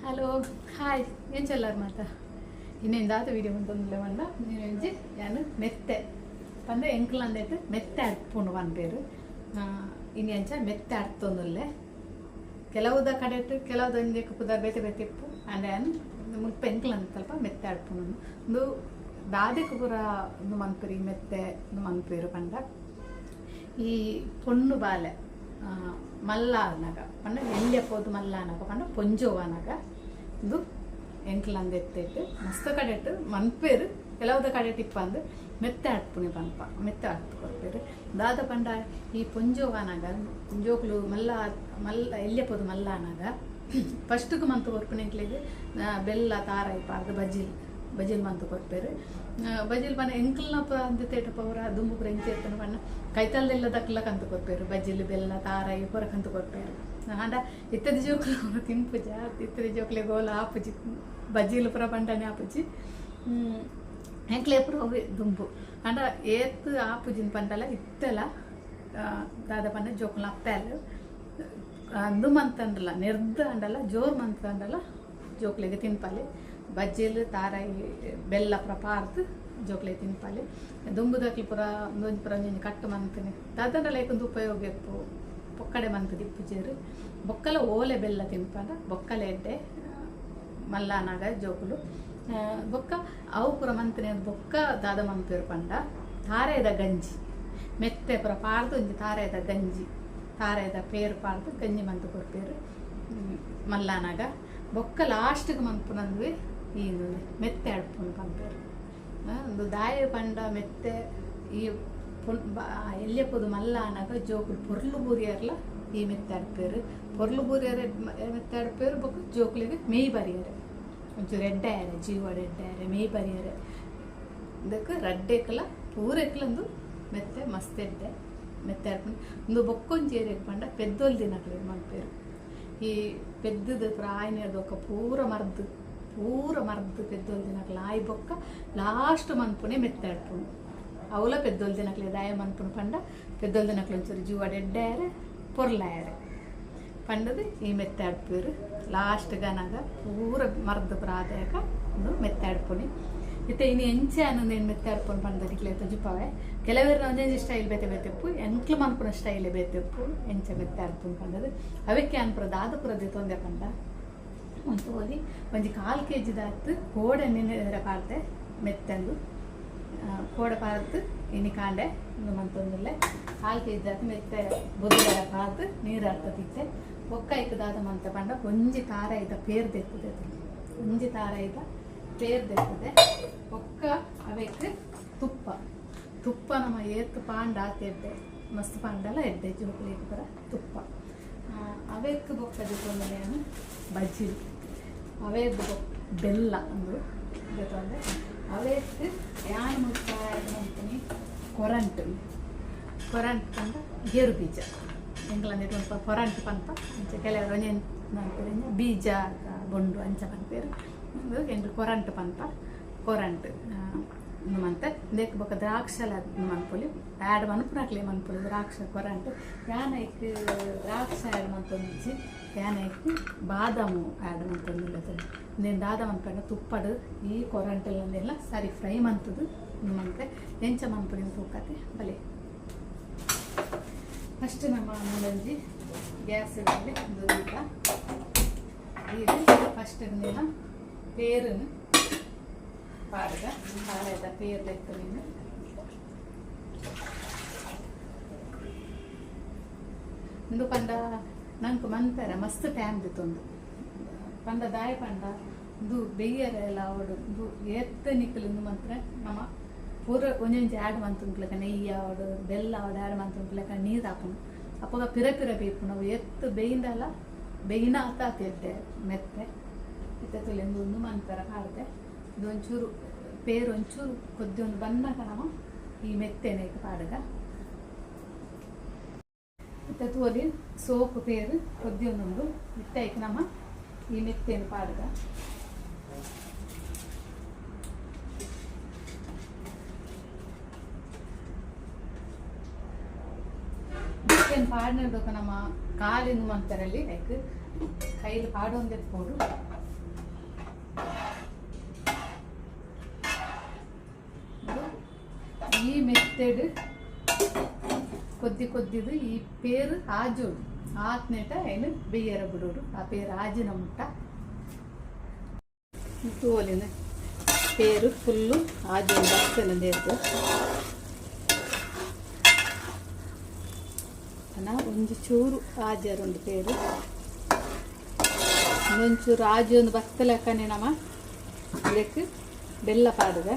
hello hi ಏನು ಚೆಲ್ಲಾರ ಮಾತಾ ಇನ್ನೇಂದಾದ video ಮುಂದೆ ಬಂದ నేను ഞാൻ మెత్తె పండే ఎంకల్ అందేట్టు మెత్తె అడుపును వన్ పేరు ಇನ್ನು ಎಂಚ ಮೆತ್ತೆ ಅಡ್ತೊಂದುಲ್ಲೆ ಕೆಲವುದ ಕಡೆಟ್ಟು ಕೆಲವುದ ಪುದ ಬೇತೆ ಬೇತೆಪ್ಪು ಅಂಡೆ ಮುಲ್ಪ ಎಂಕಲ್ ಅಂದ ಸ್ವಲ್ಪ ಮೆತ್ತೆ ಅಡ್ಪುನು ಒಂದು ದಾದೆಕು ಪೂರ ಒಂದು ಮನ್ಪೇರು ಮೆತ್ತೆ ಒಂದು ಮನ್ಪೇರು ಪಂಡ ಈ ಪೊಣ್ಣು ಬಾಲೆ ಮಲ್ಲ ಅನಾಗ ಪಂಡ ಎಲ್ಲಿ ಪೋದು ಮಲ್ಲ ಅನಾಗ ಪಂಡ ಪೊಂಜೋವ ಅನಾಗ ಇದು ಎಂಕಲ್ ಅಂದ ಎತ್ತಿಟ್ಟು ಮಸ್ತ್ ಕಡೆಟ್ಟು ಮನ್ಪೇರು ಕೆಲವುದ ಕಡೆಟ್ಟು ಇಪ್ಪ ಅಂದು ಮೆತ್ತೆ ಅಡ್ಪುನಿ ಪಂಪ ಮೆತ್ತೆ ಅಡ್ಪು ಕೊಡ್ಪೇರು ದಾದ ಪಂಡ ಈ ಪೊಂಜೋವನಾಗ ಜೋಕ್ಲು ಮಲ್ಲ ಮಲ್ಲ ಎಲ್ಲಿಯಪೋದು ಮಲ್ಲ ಅನಾಗ ಫಸ್ಟ್ಗೆ ಮಂತು ಕೊರ್ಪುನೆಂಕ್ಲಿಗೆ ಬೆಲ್ಲ ತಾರ ಇಪ್ಪಾರ್ದು ಬಜಿಲ್ ಮಂತು ಕೊಡ್ಪೇರು ಬಜಿಲ್ ಪನ್ನ ಎಂಕಲ್ನಪ್ಪ ಅಂದ ತೇಟ ಪೌರ ದುಂಬು ಪುರ ಎಂಚಿ ಇರ್ತಾನೆ ಪನ್ನ ಕೈತಲ್ಲೆಲ್ಲ ದಕ್ಲಕ್ಕೆ ಅಂತ ಕೊಡ್ಪೇರು ಬಜಿಲ್ ಬೆಲ್ಲ ತಾರ ಪೊರಕಂತ ಕೊಡ್ಪೇರು ಆಂಡ ಇತ್ತದ ಜೋಕ್ಲು ತಿಂಪುಜ ಇತ್ತದ ಜೋಕ್ಲೆ ಗೋಲ ಆಪುಜಿ ಬಜಿಲ್ ಪುರ ಪಂಡನೆ ಆಪುಜಿ ಎಂಕ್ಲೆ ಪುರ ದುಂಬು ಅಂಡ ಏತ್ ಆಪುಜಿನ ಪಂಡಲ ಇತ್ತೆಲ್ಲ ದಾದ ಪಂಡ ಜೋಕ್ಲ ಅಪ್ಪೆಲ್ಲ ಅಂದು ಮಂತಂಡಲ್ಲ ನೆರ್ದ ಅಂಡಲ್ಲ ಜೋರ್ ಮಂತಂಡಲ್ಲ ಜೋಕ್ಲೆಗೆ ತಿನ್ಪಾಲಿ ಬಜ್ಜಿಲ್ ತಾರಾಯಿ ಬೆಲ್ಲ ಪುರ ಪಾರ್ದು ಜೋಕ್ಲೆ ತಿನ್ಪಾಲಿ ದುಂಬುದಕ್ಲಿ ಪುರ ಒಂದೊಂದು ಪುರ ಒಂಜೊಂಜಿ ಕಟ್ಟು ಮಂತನೆ ದಾದಂಡಲ್ಲ ಏಕೊಂದು ಉಪಯೋಗ ಇಪ್ಪು ಬೊಕ್ಕಡೆ ಮಂತದ ಇಪ್ಪುಜೇರು ಬೊಕ್ಕಲ ಓಲೆ ಬೆಲ್ಲ ತಿನ್ಪಂಡ ಬೊಕ್ಕಲೆ ಎಡ್ಡೆ ಮಲ್ಲಾನಾಗ ಜೋಕುಲು ಬೊಕ್ಕ ಅವು ಪುರ ಮಂತನೆ ಬೊಕ್ಕ ದಾದ ಮಂಪೇರು ಪಂಡ ತಾರೆದ ಗಂಜಿ ಮೆತ್ತೆ ಪುರ ಪಾರ್ದು ಒಂಜಿ ತಾರೆದ ಗಂಜಿ ತಾರೆದ ಪೇರು ಪಾರ್ದು ಗಂಜಿ ಮಂತು ಕೊಡ್ಪೇರು ಮಲ್ಲಾನಾಗ ಬೊಕ್ಕ ಲಾಸ್ಟ್ಗೆ ಮಂಪುನಂದು ಈ ಮೆತ್ತೆ ಅಡ್ಪುನು ಪಂಪೇರು ಒಂದು ದಾಯ ಪಂಡ ಮೆತ್ತೆ ಈ ಎಲ್ಲಿಯಪ್ಪದು ಮಲ್ಲಾನಾಗ ಜೋಕುಲು ಪೊರ್ಲು ಬೂರಿಯರ್ಲ ಈ ಮೆತ್ತೆ ಅಡ್ಪೇರು ಪೊರ್ಲು ಬೂರಿಯರ ಮೆತ್ತೆ ಅಡ್ಪೇರು ಬೊಕ್ಕ ಜೋಕ್ಲಿಗೆ ಮೇಯ್ ಬರಿಯರೆ ಒಂಚೂರು ಎಡ್ಡಾಯರೆ ಜೀವ ಎಡ್ಡಾಯರೆ ಮೇಯ್ ಬರಿಯರೆ ಇದಕ್ಕೆ ರಡ್ಡೆಕ್ಕಲ ಪೂರೆಕ್ಲಂದು ಮೆತ್ತೆ ಮಸ್ತ್ ಎಡ್ಡೆ ಮೆತ್ತೆ ಅಡ್ಪುಂಡು ಒಂದು ಬೊಕ್ಕೊಂಜೇರಿ ಪಂಡ ಪೆದ್ದೊಲ್ ದಿನಕ್ಲೆ ಮಲ್ಪೇರು ಈ ಪೆದ್ದದ ಪ್ರಾಯನೇದು ಒಕ್ಕ ಪೂರ ಮರ್ದು ಪೆದ್ದೊಲ್ ದಿನಕ್ಲ ಆಯ್ ಬೊಕ್ಕ ಲಾಸ್ಟ್ ಮನ್ಪುನೆ ಮೆತ್ತೆ ಅಡ್ಪುಂಡು ಅವಲ ಪೆದ್ದೊಲ್ ದಿನಕ್ಲೆ ದಾಯ ಮನ್ಪುನು ಪಂಡ ಪೆದ್ದೊಲ್ ದಿನಕ್ಲೆ ಒಂಚೂರು ಜೀವ ಎಡ್ಡಾಯರೆ ಪೊರ್ಲಾಯರೆ ಪಂಡದು ಈ ಮೆತ್ತೆ ಅಡ್ಪೇರು ಲಾಸ್ಟ್ ಗನಾಗ ಪೂರ ಮರ್ದ ಪ್ರಾದಾಯಕ ಒಂದು ಮೆತ್ತೆ ಅಡ್ಪುನಿ ಇತ್ತೆ ಇನ್ನು ಎಂಚೆ ಅನ್ನೊಂದು ಏನು ಮೆತ್ತೆ ಅಡ್ಪುನು ಪಂಡದಿಕ್ಲೆ ಜುಪ್ಪವೆ ಕೆಲವೇರು ಒಂದೊಂದು ಸ್ಟೈಲ್ ಬೇತೆಪ್ಪು ಎಂಕ್ಲು ಮನ್ಪುನ ಸ್ಟೈಲ್ ಬೇತೆಪ್ಪು ಎಂಚೆ ಮೆತ್ತೆ ಅಡ್ಪುನು ಪಂಡದು ಅವಕ್ಕೆ ಅನ್ಪುರ ದಾದಪುರದ್ದು ತೊಂದೆ ಪಂಡ ಒಂದು ಓದಿ ಒಂಜಿ 4 kg ದಾತು ಕೋಡೆ ನೆನೆದರೆ ಪಾರ್ತೆ ಮೆತ್ತಂದು ಕೋಡೆ ಪಾರ್ದು ಇನಿ ಕಾಂಡೆ ಒಂದು ಮಂತೊಂದುಲ್ಲೆ 4 kg ದಾತು ಮೆತ್ತೆ ಬುದ್ಧರ ಪಾರ್ದು ನೀರು ಹಾಕ್ತಿತ್ತೆ ಒಕ್ಕ ಇಕ್ಕದಾದ ಮಂತ ಪಂಡ ಒಂಜಿ ತಾರ ಇದ್ದ ಪೇರ್ ದೆತ್ತದೆ ಒಂಜಿ ತಾರ ಇದ್ದ ಪೇರ್ ದೆತ್ತದೆ ಒಕ್ಕ ಅವಕ್ಕೆ ತುಪ್ಪ ನಮ್ಮ ಏತ್ತು ಪಾಂಡ ಎಡ್ಡೆ ಮಸ್ತ್ ಪಾಂಡಲ್ಲ ಎಡ್ಡೆ ಜೋಕುಲಿ ಪುರ ತುಪ್ಪ ಅವಕ್ಕೆ ಬೊಕ್ಕ ಜೊತೆಯನ್ನು ಬಜ್ಜಿ ಅವೇದು ಬೆಲ್ಲ ಅಂದರು ಜೊತೆ ಅವಕ್ಕೆ ಯಾನು ಮುಟ್ಟ ಅಂತೀನಿ ಕೊರಂಟ್ ಪಂಡ ಗೇರು ಬೀಜ ಎಂಗ್ಲಂದಿಟ್ಟು ಒಂದು ಕೊರಂಟ್ ಪಂಪ ಅಂಚ ಕೆಲವರು ಒಂಜೇನು ಬೀಜ ಬೊಂಡು ಅಂಚ ಪಂಪೇರು ಒಂದು ಎಂಗ್ಲು ಕೊರಂಟ್ ಪಂಪ ಕೊರಂಟ್ ಮಂತ ದೇಕ್ ಬೊಕ್ಕ ದ್ರಾಕ್ಷಲ ಮನ್ಪೊಲಿ ಆ್ಯಡ್ ಮನ್ಪುನಾಕ್ಲೆ ಮನ್ಪೊಲಿ ದ್ರಾಕ್ಷ ಕೊರಂಟ್ ಯಾನೈಕ್ ದ್ರಾಕ್ಷ ಆ್ಯಡ್ ಮಂತೊಂದಿಜ್ಜಿ ಯಾನೈಕ್ ಬಾದಾಮು ಆ್ಯಡ್ ಮಂತೊಂದಿಲ್ಲದ నేను దాదా మన్పండ ತುಪ್ಪಡು ಈ ಕೊರಂಟೆಲ್ಲ ಸರಿ ಫ್ರೈ ಮಂತದು ಮಂತೆ ಎಂಚ ಮನ್ಪುಡಿನ ತೂಕತೆ ಬಲೆ ಫಸ್ಟ್ ನಮ್ಮ ಮುಂದೊಂಜಿ ಗ್ಯಾಸ್ ಇಡಲಿ ದೂರ ಇದು ಫಸ್ಟ್ ನೀನು ಪೇರನ್ನು ಪಾಡ್ಗ ಹಾಳೆದ ಪೇರ್ ತೆತ್ತು ನೀನು ಇಂದು ಪಂಡ ನಂಗೆ ಮಂತರ ಮಸ್ತ್ ಟೈಮ್ ದಿತ್ತೊಂದು ಪಂಡ ದಾಯ ಪಂಡ ಇದು ಬೆಯ್ಯರ ಎಲ್ಲ ಅವಡು ಇದು ಎತ್ತ ನಿಕ್ಕಲು ಮಾತ್ರ ನಮ್ಮ ಪೂರ ಒಂಜೊಂಜಿ ಆ್ಯಡ್ ಮಂತುಂಕ್ಲಕ ನೆಯ್ಯಿ ಅವಡು ಬೆಲ್ಲ ಅವಡು ಆ್ಯಡ್ ಮಂತುಂಕ್ಲಕ ನೀರು ಹಾಪುನು ಅಪ್ಪಾಗ ಪಿರ ಬೇಪು ನಾವು ಎತ್ತು ಬೇಯಿಂದಲ್ಲ ಬೇಯಿನ ಆತ ಎಡ್ಡೆ ಮೆತ್ತೆ ಎತ್ತೆ ತುಲಿಂದು ಒಂದು ಮಂತರ ಕಾಡ್ದೆ ಇದು ಒಂಚೂರು ಪೇರು ಒಂಚೂರು ಕೊದ್ದಿ ಒಂದು ಬನ್ನಾಗ ನಾವು ಈ ಮೆತ್ತೆನೆ ಪಾಡಗ ಇತ್ತೆ ತೋಲಿ ಸೋಪು ಪೇರು ಕೊದ್ದಿ ಒಂದೊಂದು ಇತ್ತಾಯ್ತು ನಮ್ಮ ಈ ಮೆತ್ತೇನು ಪಾಡ್ಗ ಮೆತ್ತೇನು ಪಾಡ್ನಿರ್ಬೇಕು ನಮ್ಮ ಕಾಲಿನ ಮಂತರಲ್ಲಿ ಲೈಕ್ ಕೈಲಿ ಪಾಡೊಂದು ಎತ್ಕೊಂಡು ఈ మెత్తడు కొద్దిದು ಈ ಪೇರು ಆಜೋಡು ಆತ್ನೇಟ ಏನು ಬೆಯ್ಯರ ಬಿಡೋಡು ಆ ಪೇರು ಆಜಿನ ಮುಟ್ಟ ತೋಲಿನ ಪೇರು ಫುಲ್ಲು ಆಜೋಡು ಬರ್ತನದೇದು ಒಂಜಿ ಚೂರು ಆಜರೊಂದು ಪೇರು ಒಂಚೂರು ಆಜೊಂದು ಬತ್ತಲೆಕ್ಕನೆ ನಮ್ಮ ಇದಕ್ಕೆ ಬೆಲ್ಲ ಪಾಡುಗ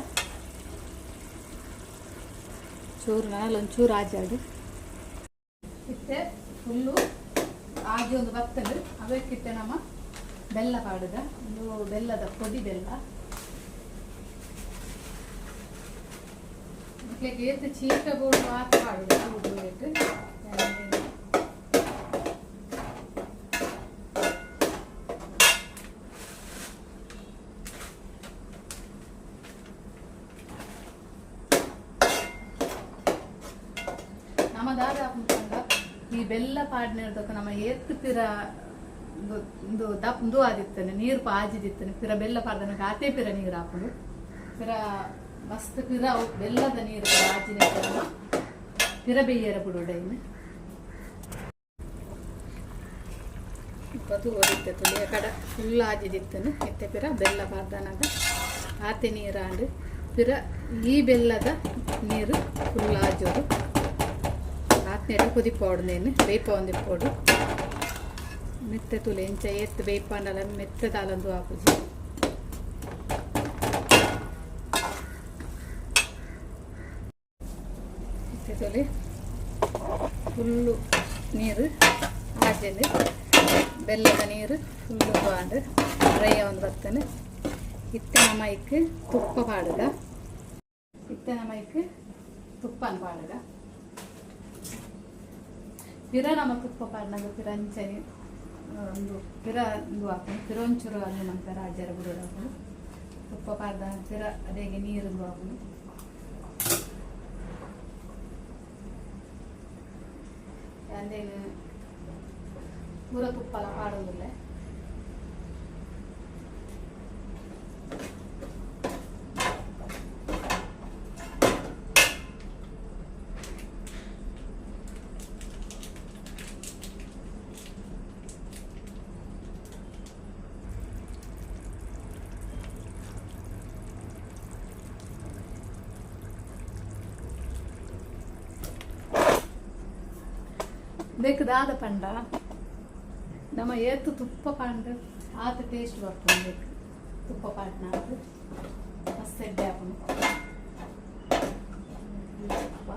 ಚೂರು ಒಂಚೂರು ಆಜಾಡು ಇತ್ತೆ ಫುಲ್ಲು ಆಜಿ ಒಂದು ಬತ್ತಲು ಅವಕ್ಕಿತ್ತೆ ನಮ್ಮ ಬೆಲ್ಲ ಪಾಡುಗ ಒಂದು ಬೆಲ್ಲದ ಪೊಡಿ ಬೆಲ್ಲ ಏತು ಚೀಕ ಬೋಡು ಆತ ಪಾಡುಗ ಊಟಕ್ಕೆ ಈ ಬೆಲ್ಲ ಪಾಡ್ನಿರ್ದಕ್ಕ ನಮ್ಮ ಏತ್ತು ಪಿರ ದಪ್ಪು ಆದಿತ್ತನೆ ನೀರು ಪಾಜಿದಿತ್ತನೆ ಪಿರ ಬೆಲ್ಲ ಪಾಡ್ದನ ಆತೆ ಪಿರ ನೀರು ಹಾಕೊಂಡು ಪಿರ ಮಸ್ತ್ ಪಿರ ಬೆಲ್ಲದ ನೀರು ಆಜಿನ ಪಿರ ಬೆಯ್ಯರ ಬಿಡೋಡೈನು ಇಪ್ಪತ್ತು ಓದಿತ್ತೆ ತುಳಿಯ ಕಡ ಫುಲ್ ಆಜಿದಿತ್ತನು ಎತ್ತೆ ಪಿರ ಬೆಲ್ಲ ಪಾಡ್ದನಾಗ ಆತೆ ನೀರಾಂಡು ಪಿರ ಈ ಬೆಲ್ಲದ ನೀರು ಫುಲ್ ಆಜೋದು ಆತ್ನೇಟ ಕುದಿಪೋಡ್ನೇನು ಬೇಯ್ಪ ಒಂದಿಪ್ಪೋಡು ಮೆತ್ತೆ ತುಲೆ ಎಂಚ ಎತ್ತು ಬೇಯ್ಪಂಡಲ ಮೆತ್ತದಾಲಂದು ಹಾಕುಜಿ ಮೆತ್ತೆ ತುಲೆ ಫುಲ್ಲು ನೀರು ಆಜೆಂದು ಬೆಲ್ಲದ ನೀರು ಫುಲ್ಲು ಬಾಂಡು ಡ್ರೈ ಒಂದು ಬರ್ತನೆ ಇತ್ತೆ ನಮೈಕ್ ತುಪ್ಪ ಪಾಡುಗ ಇತ್ತೆ ನಮೈಕ್ ತುಪ್ಪನ ಪಾಡುಗ ಪಿರ ನಮ್ಮ ತುಪ್ಪ ಪಾಡ್ನಾಗ ಪಿರ ಅಂಚನೆ ಒಂದು ಪಿರ ಇದು ಹಾಕೊಂಡು ಪಿರ ಒಂಚೂರು ಅಲ್ಲಿ ನಮ್ಮ ರಾಜ್ಯರ ಬಿಡೋದು ಹಾಕೊಂಡು ತುಪ್ಪ ಪಾಡ್ದ ಪಿರ ಅದೇಗೆ ನೀರು ಹಾಕೊಂಡು ಅಂದೇನು ಪೂರ ತುಪ್ಪ ಎಲ್ಲ ಪಾಡೋದಿಲ್ಲ ಬೇಕದಾದ ಪಂಡ ನಮ್ಮ ಏತು ತುಪ್ಪ ಪಾಂಡು ಆತ ಟೇಸ್ಟ್ ಬರ್ತದೆ ಬೇಕು ತುಪ್ಪ ಪಾಡ್ನ ಮಸ್ತ್ ಎಡ್ಡೆ ಹಾಕೊಂಡು ತುಪ್ಪ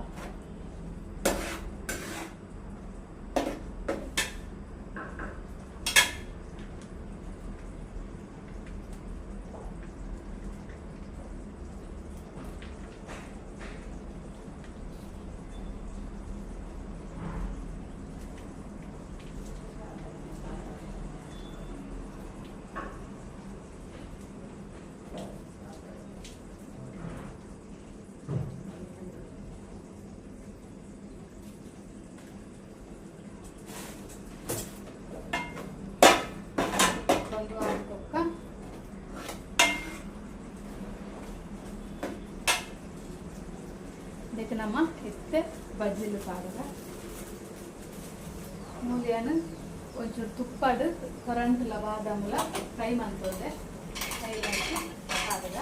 ಇದಕ್ಕೆ ನಮ್ಮ ಎತ್ತೆ ಬಜ್ಜಿಲು ಪಾಡುಗ ಮೂಲಿಯನ್ನು ಒಂಚೂರು ತುಪ್ಪಡು ಕರೆಂಟ್ಲ ಬಾದಾಮುಲ ಫ್ರೈ ಮಾಡ್ತದೆ ಫ್ರೈ ಮಾಡಿ ಪಾಡುಗ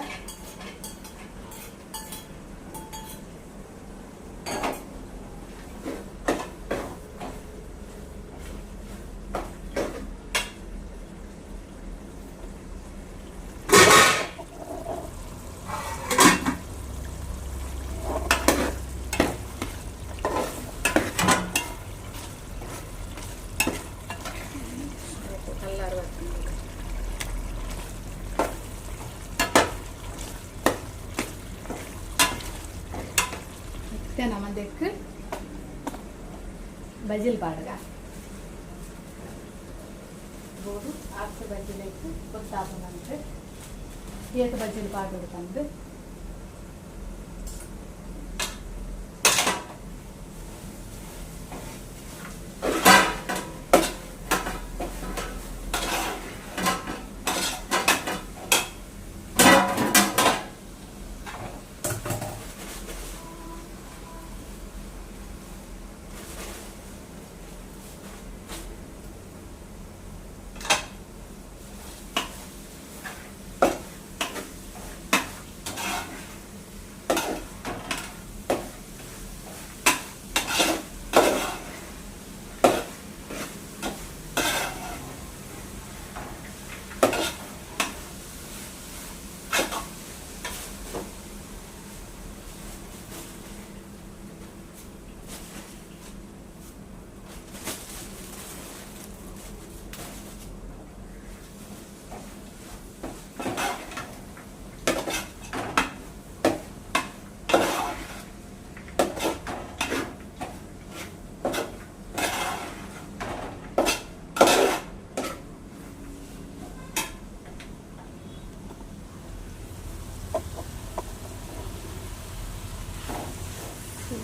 ನಮ್ಮದಕ್ಕೆ ಬಜಿಲ್ ಪಾಡುಗ ಬೋಡು ಆಕ್ಸ ಬಜಿಲಕ್ಕೆ ಗೊತ್ತಾಪನಂತೆ ಏತ ಬಜಿಲ್ ಪಾಡು ತಂದು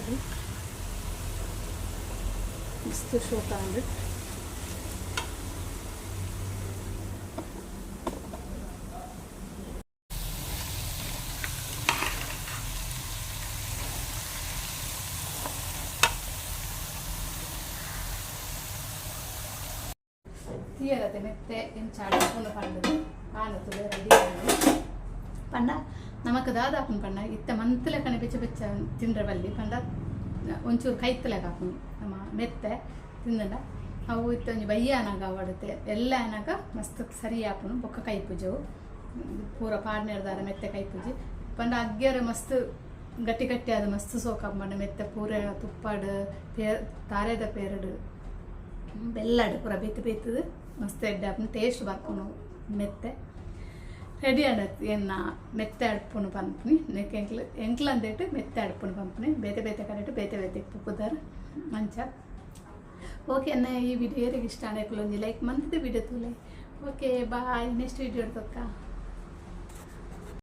ನೋಡಿ ಮಸ್ತ್ ಶೋಕ ಅಂದ್ರೆ తీయరతే మెత్తే ఎంచాడు పూన పండుగ ఆనతులు రెడీ పండ నమకు దాదాపు పండ ఇత్త మంతులే కనిపించబెచ్చ తిండ్రవల్లి పండ ಒಂಚೂರು ಕೈತಲೆ ಹಾಕು ನಮ್ಮ ಮೆತ್ತೆ ತಿಂದಂಡ ಅವು ಇತ್ತೊಂದು ಬಯ್ಯಾನಾಗ ಅವಡುತ್ತೆ ಎಲ್ಲ ಏನಾಗ ಮಸ್ತ್ ಸರಿ ಹಾಪನು ಬೊಕ್ಕ ಕೈ ಪೂಜೆವು ಪೂರ ಪಾಡ್ನೆರ್ದಾರ ಮೆತ್ತೆ ಕೈ ಪೂಜೆ ಪಂಡ ಅಗ್ಗ್ಯಾರ ಮಸ್ತ್ ಗಟ್ಟಿ ಗಟ್ಟಿ ಆದ ಮಸ್ತ್ ಸೋಕಂಬಂಡ ಮೆತ್ತೆ ಪೂರ ತುಪ್ಪಾಡು ತಾರೆದ ಪೇರಡು ಬೆಲ್ಲಡು ಪೂರ ಬೇತು ಬೇತದು ಮಸ್ತ್ ಎಡ್ಡೆ ಹಾಪನು ಟೇಸ್ಟ್ ಬರ್ಕೊನು ಮೆತ್ತೆ రెడీ అడత్ ఎన్న మెత్త అడుపును పంపుని నెక్ ఎంకలు అందేటు మెత్త అడుపును పంపుని బేత బేత కరెక్ట్ బేత బేత పుప్పుతారు మంచిగా ఓకే అన్న ఈ వీడియో ఇಷ್ಟ అనేకులు లైక్ మంత్ వీడియో తూలే ఓకే బాయ్ నెక్స్ట్ వీడియో తొక్క